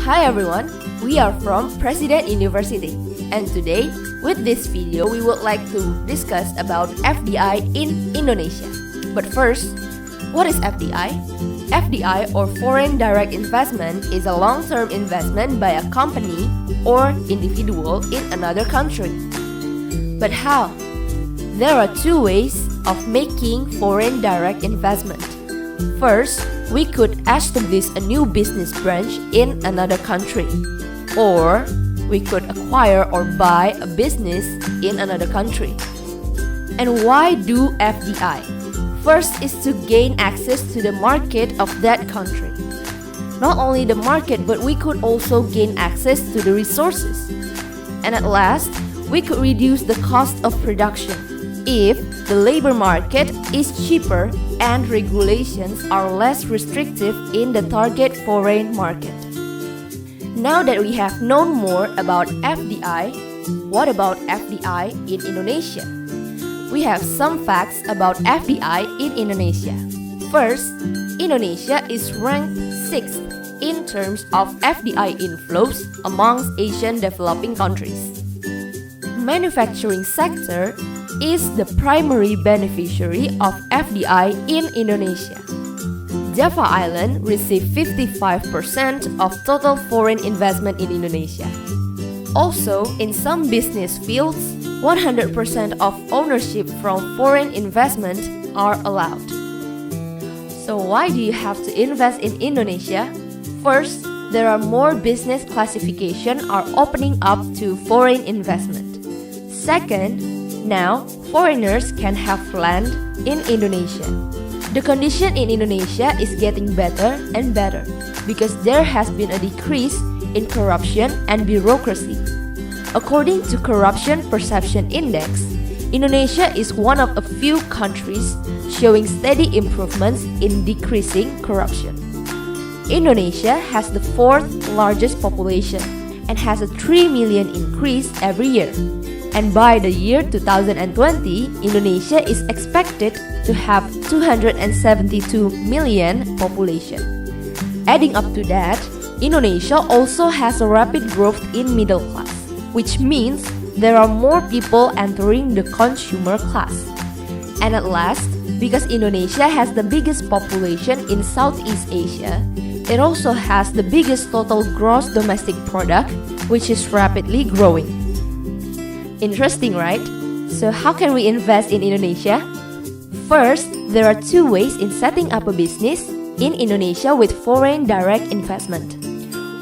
Hi everyone, we are from President University, and today with this video we would like to discuss about FDI in Indonesia. But first, what is FDI? FDI or Foreign Direct Investment is a long-term investment by a company or individual in another country. But how? There are two ways of making foreign direct investment. First, we could establish a new business branch in another country, or we could acquire or buy a business in another country. And why do FDI? First is to gain access to the market of that country. Not only the market, but we could also gain access to the resources. And at last, we could reduce the cost of production if the labor market is cheaper and regulations are less restrictive in the target foreign market. Now that we have known more about FDI, what about FDI in Indonesia? We have some facts about FDI in Indonesia. First, Indonesia is ranked 6th in terms of FDI inflows amongst Asian developing countries. Manufacturing sector is the primary beneficiary of FDI in Indonesia. Java Island received 55% of total foreign investment in Indonesia. Also, in some business fields, 100% of ownership from foreign investment are allowed. So why do you have to invest in Indonesia? First, there are more business classifications are opening up to foreign investment. Second, now foreigners can have land in Indonesia. The condition in Indonesia is getting better and better because there has been a decrease in corruption and bureaucracy. According to Corruption Perception Index, Indonesia is one of a few countries showing steady improvements in decreasing corruption. Indonesia has the 4th largest population and has a 3 million increase every year. And by the year 2020, Indonesia is expected to have 272 million population. Adding up to that, Indonesia also has a rapid growth in middle class, which means there are more people entering the consumer class. And at last, because Indonesia has the biggest population in Southeast Asia, it also has the biggest total gross domestic product, which is rapidly growing. Interesting, right? So how can we invest in Indonesia? First, there are two ways in setting up a business in Indonesia with foreign direct investment.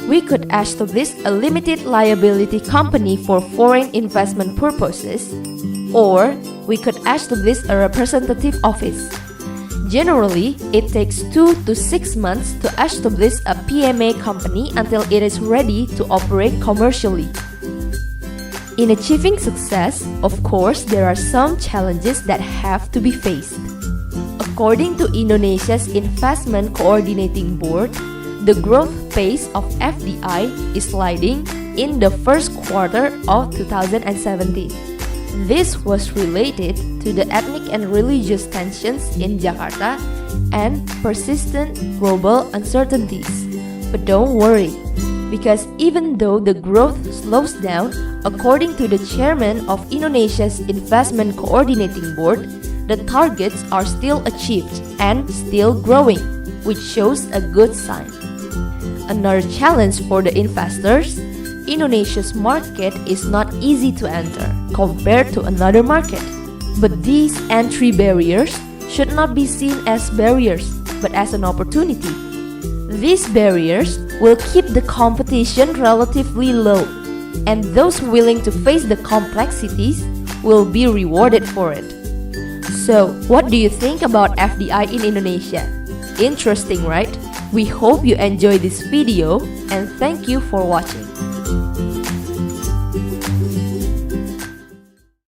We could establish a limited liability company for foreign investment purposes, or we could establish a representative office. Generally, it takes 2 to 6 months to establish a PMA company until it is ready to operate commercially. In achieving success, of course, there are some challenges that have to be faced. According to Indonesia's Investment Coordinating Board, the growth pace of FDI is sliding in the first quarter of 2017. This was related to the ethnic and religious tensions in Jakarta and persistent global uncertainties. But don't worry, because even though the growth slows down, according to the chairman of Indonesia's Investment Coordinating Board, the targets are still achieved and still growing, which shows a good sign. Another challenge for the investors, Indonesia's market is not easy to enter compared to another market. But these entry barriers should not be seen as barriers, but as an opportunity. These barriers will keep the competition relatively low, and those willing to face the complexities will be rewarded for it. So, what do you think about FDI in Indonesia? Interesting, right? We hope you enjoyed this video, and thank you for watching.